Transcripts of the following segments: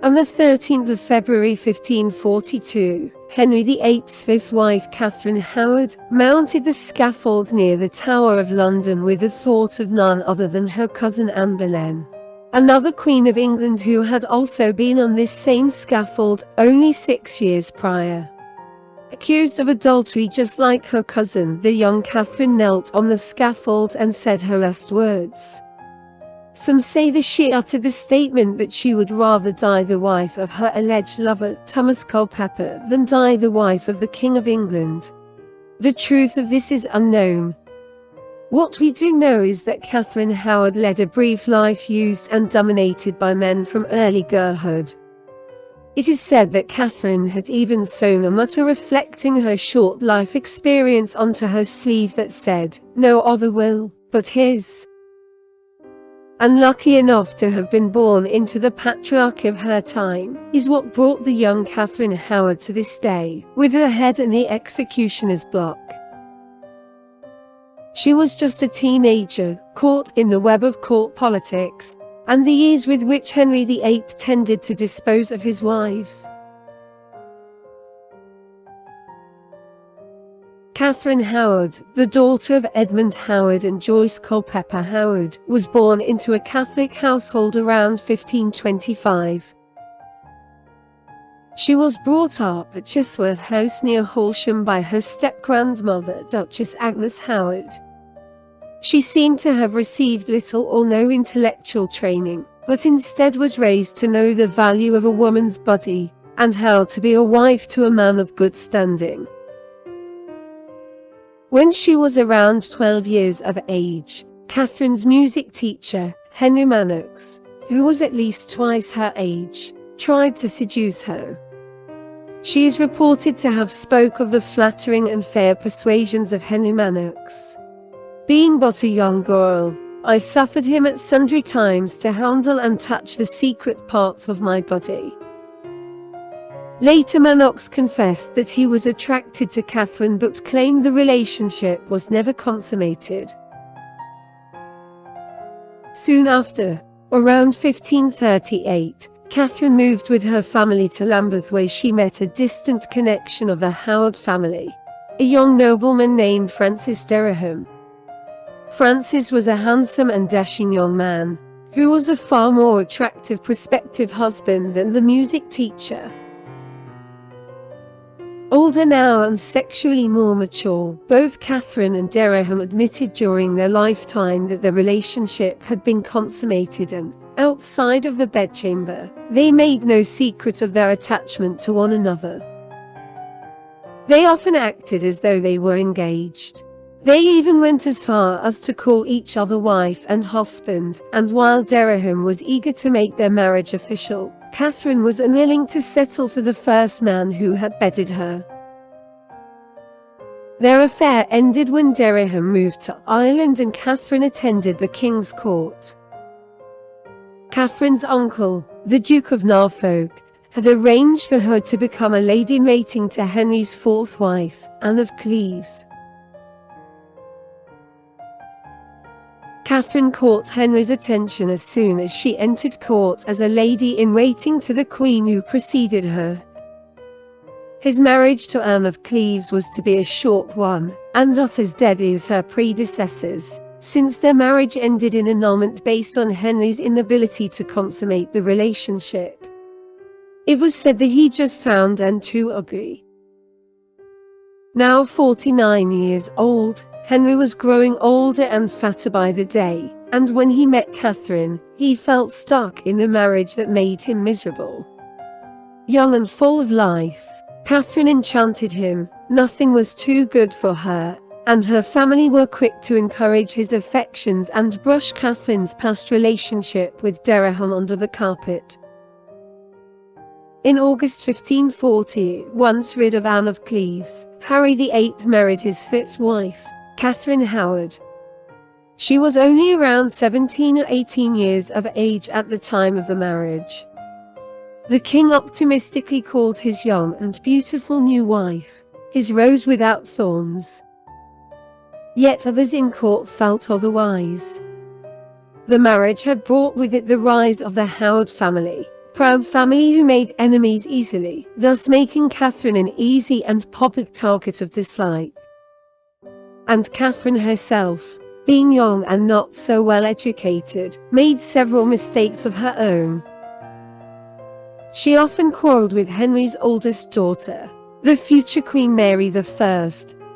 On the 13th of February 1542, Henry VIII's fifth wife, Catherine Howard, mounted the scaffold near the Tower of London with the thought of none other than her cousin Anne Boleyn, another Queen of England who had also been on this same scaffold only 6 years prior. Accused of adultery just like her cousin, the young Catherine knelt on the scaffold and said her last words. Some say that she uttered the statement that she would rather die the wife of her alleged lover, Thomas Culpeper, than die the wife of the King of England. The truth of this is unknown. What we do know is that Catherine Howard led a brief life used and dominated by men from early girlhood. It is said that Catherine had even sewn a motto reflecting her short life experience onto her sleeve that said, "No other will but his." Unlucky enough to have been born into the patriarchy of her time is what brought the young Catherine Howard to this day, with her head in the executioner's block. She was just a teenager, caught in the web of court politics, and the ease with which Henry VIII tended to dispose of his wives. Catherine Howard, the daughter of Edmund Howard and Joyce Culpeper Howard, was born into a Catholic household around 1525. She was brought up at Chisworth House near Horsham by her step-grandmother, Duchess Agnes Howard. She seemed to have received little or no intellectual training, but instead was raised to know the value of a woman's body, and how to be a wife to a man of good standing. When she was around 12 years of age, Catherine's music teacher, Henry Manox, who was at least twice her age, tried to seduce her. She is reported to have spoke of the flattering and fair persuasions of Henry Manox. "Being but a young girl, I suffered him at sundry times to handle and touch the secret parts of my body." Later Manox confessed that he was attracted to Catherine but claimed the relationship was never consummated. Soon after, around 1538, Catherine moved with her family to Lambeth, where she met a distant connection of the Howard family, a young nobleman named Francis Dereham. Francis was a handsome and dashing young man, who was a far more attractive prospective husband than the music teacher. Older now and sexually more mature, both Catherine and Dereham admitted during their lifetime that their relationship had been consummated, and, outside of the bedchamber, they made no secret of their attachment to one another. They often acted as though they were engaged. They even went as far as to call each other wife and husband, and while Dereham was eager to make their marriage official, Catherine was unwilling to settle for the first man who had bedded her. Their affair ended when Dereham moved to Ireland and Catherine attended the King's Court. Catherine's uncle, the Duke of Norfolk, had arranged for her to become a lady-in-waiting to Henry's fourth wife, Anne of Cleves. Catherine caught Henry's attention as soon as she entered court as a lady-in-waiting to the Queen who preceded her. His marriage to Anne of Cleves was to be a short one, and not as deadly as her predecessors, since their marriage ended in annulment based on Henry's inability to consummate the relationship. It was said that he just found Anne too ugly. Now 49 years old, Henry was growing older and fatter by the day, and when he met Catherine, he felt stuck in a marriage that made him miserable. Young and full of life, Catherine enchanted him. Nothing was too good for her, and her family were quick to encourage his affections and brush Catherine's past relationship with Dereham under the carpet. In August 1540, once rid of Anne of Cleves, Harry VIII married his fifth wife, Catherine Howard. She was only around 17 or 18 years of age at the time of the marriage. The king optimistically called his young and beautiful new wife his rose without thorns. Yet others in court felt otherwise. The marriage had brought with it the rise of the Howard family, proud family who made enemies easily, thus making Catherine an easy and public target of dislike. And Catherine herself, being young and not so well educated, made several mistakes of her own. She often quarreled with Henry's oldest daughter, the future Queen Mary I,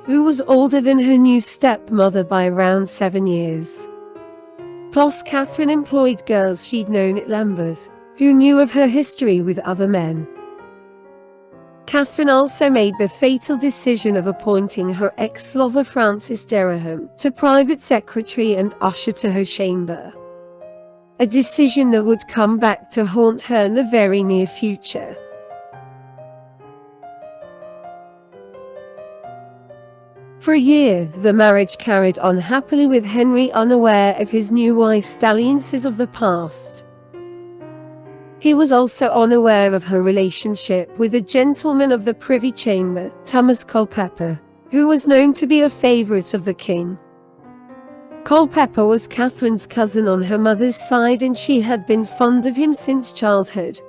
who was older than her new stepmother by around 7 years. Plus, Catherine employed girls she'd known at Lambeth, who knew of her history with other men. Catherine also made the fatal decision of appointing her ex-lover Francis Dereham to private secretary and usher to her chamber. A decision that would come back to haunt her in the very near future. For a year, the marriage carried on happily with Henry unaware of his new wife's dalliances of the past. He was also unaware of her relationship with a gentleman of the Privy Chamber, Thomas Culpeper, who was known to be a favourite of the king. Culpeper was Catherine's cousin on her mother's side, and she had been fond of him since childhood.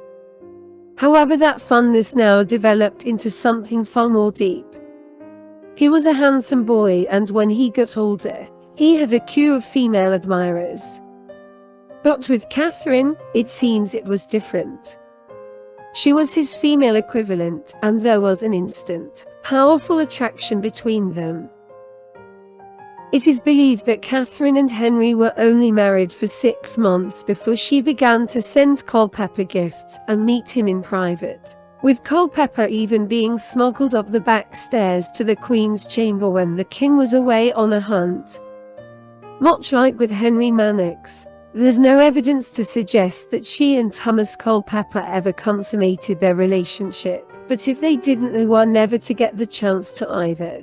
However, that fondness now developed into something far more deep. He was a handsome boy, and when he got older, he had a queue of female admirers. But with Catherine, it seems it was different. She was his female equivalent, and there was an instant, powerful attraction between them. It is believed that Catherine and Henry were only married for 6 months before she began to send Culpeper gifts and meet him in private, with Culpeper even being smuggled up the back stairs to the Queen's chamber when the king was away on a hunt. Much like with Henry Manox, there's no evidence to suggest that she and Thomas Culpeper ever consummated their relationship, but if they didn't, they were never to get the chance to either.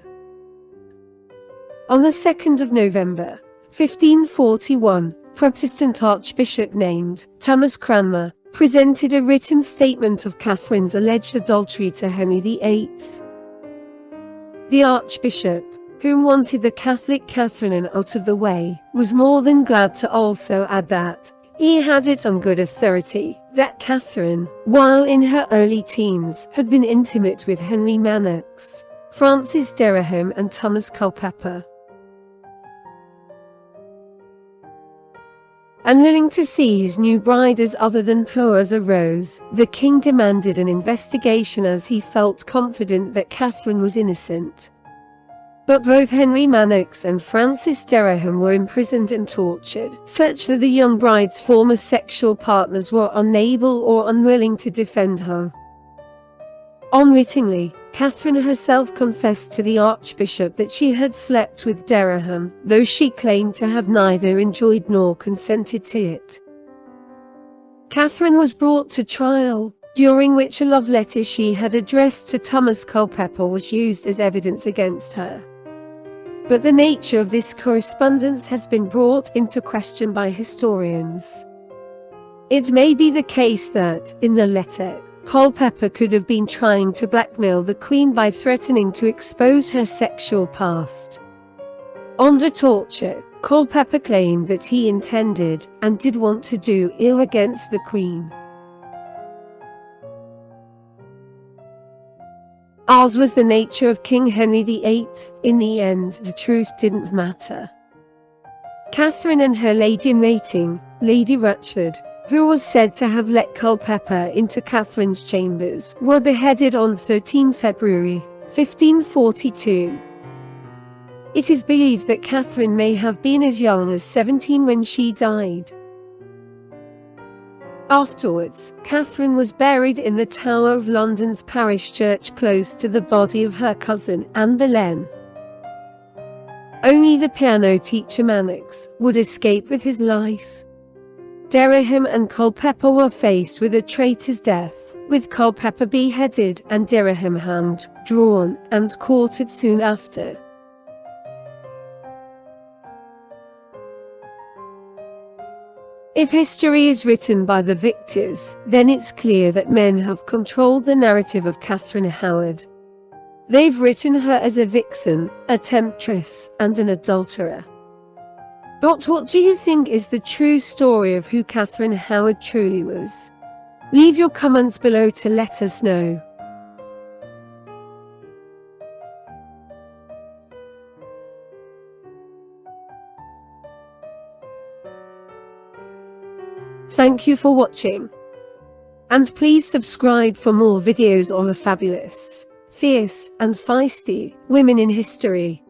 On the 2nd of November, 1541, Protestant Archbishop named Thomas Cranmer presented a written statement of Catherine's alleged adultery to Henry VIII. The Archbishop, who wanted the Catholic Catherine out of the way, was more than glad to also add that he had it on good authority that Catherine, while in her early teens, had been intimate with Henry Manox, Francis Dereham and Thomas Culpeper. Unwilling to see his new bride as other than poor as a rose, the king demanded an investigation as he felt confident that Catherine was innocent. But both Henry Manox and Francis Dereham were imprisoned and tortured, such that the young bride's former sexual partners were unable or unwilling to defend her. Unwittingly, Catherine herself confessed to the Archbishop that she had slept with Dereham, though she claimed to have neither enjoyed nor consented to it. Catherine was brought to trial, during which a love letter she had addressed to Thomas Culpeper was used as evidence against her. But the nature of this correspondence has been brought into question by historians. It may be the case that, in the letter, Culpeper could have been trying to blackmail the Queen by threatening to expose her sexual past. Under torture, Culpeper claimed that he intended, and did want to do ill against the Queen. As was the nature of King Henry VIII, in the end the truth didn't matter. Catherine and her lady-in-waiting, Lady Ruchford, who was said to have let Culpeper into Catherine's chambers, were beheaded on 13 February, 1542. It is believed that Catherine may have been as young as 17 when she died. Afterwards, Catherine was buried in the Tower of London's parish church close to the body of her cousin, Anne Boleyn. Only the piano teacher Manox would escape with his life. Dereham and Culpeper were faced with a traitor's death, with Culpeper beheaded and Dereham hanged, drawn, and quartered soon after. If history is written by the victors, then it's clear that men have controlled the narrative of Catherine Howard. They've written her as a vixen, a temptress, and an adulterer. But what do you think is the true story of who Catherine Howard truly was? Leave your comments below to let us know. Thank you for watching. And please subscribe for more videos on the fabulous, fierce, and feisty women in history.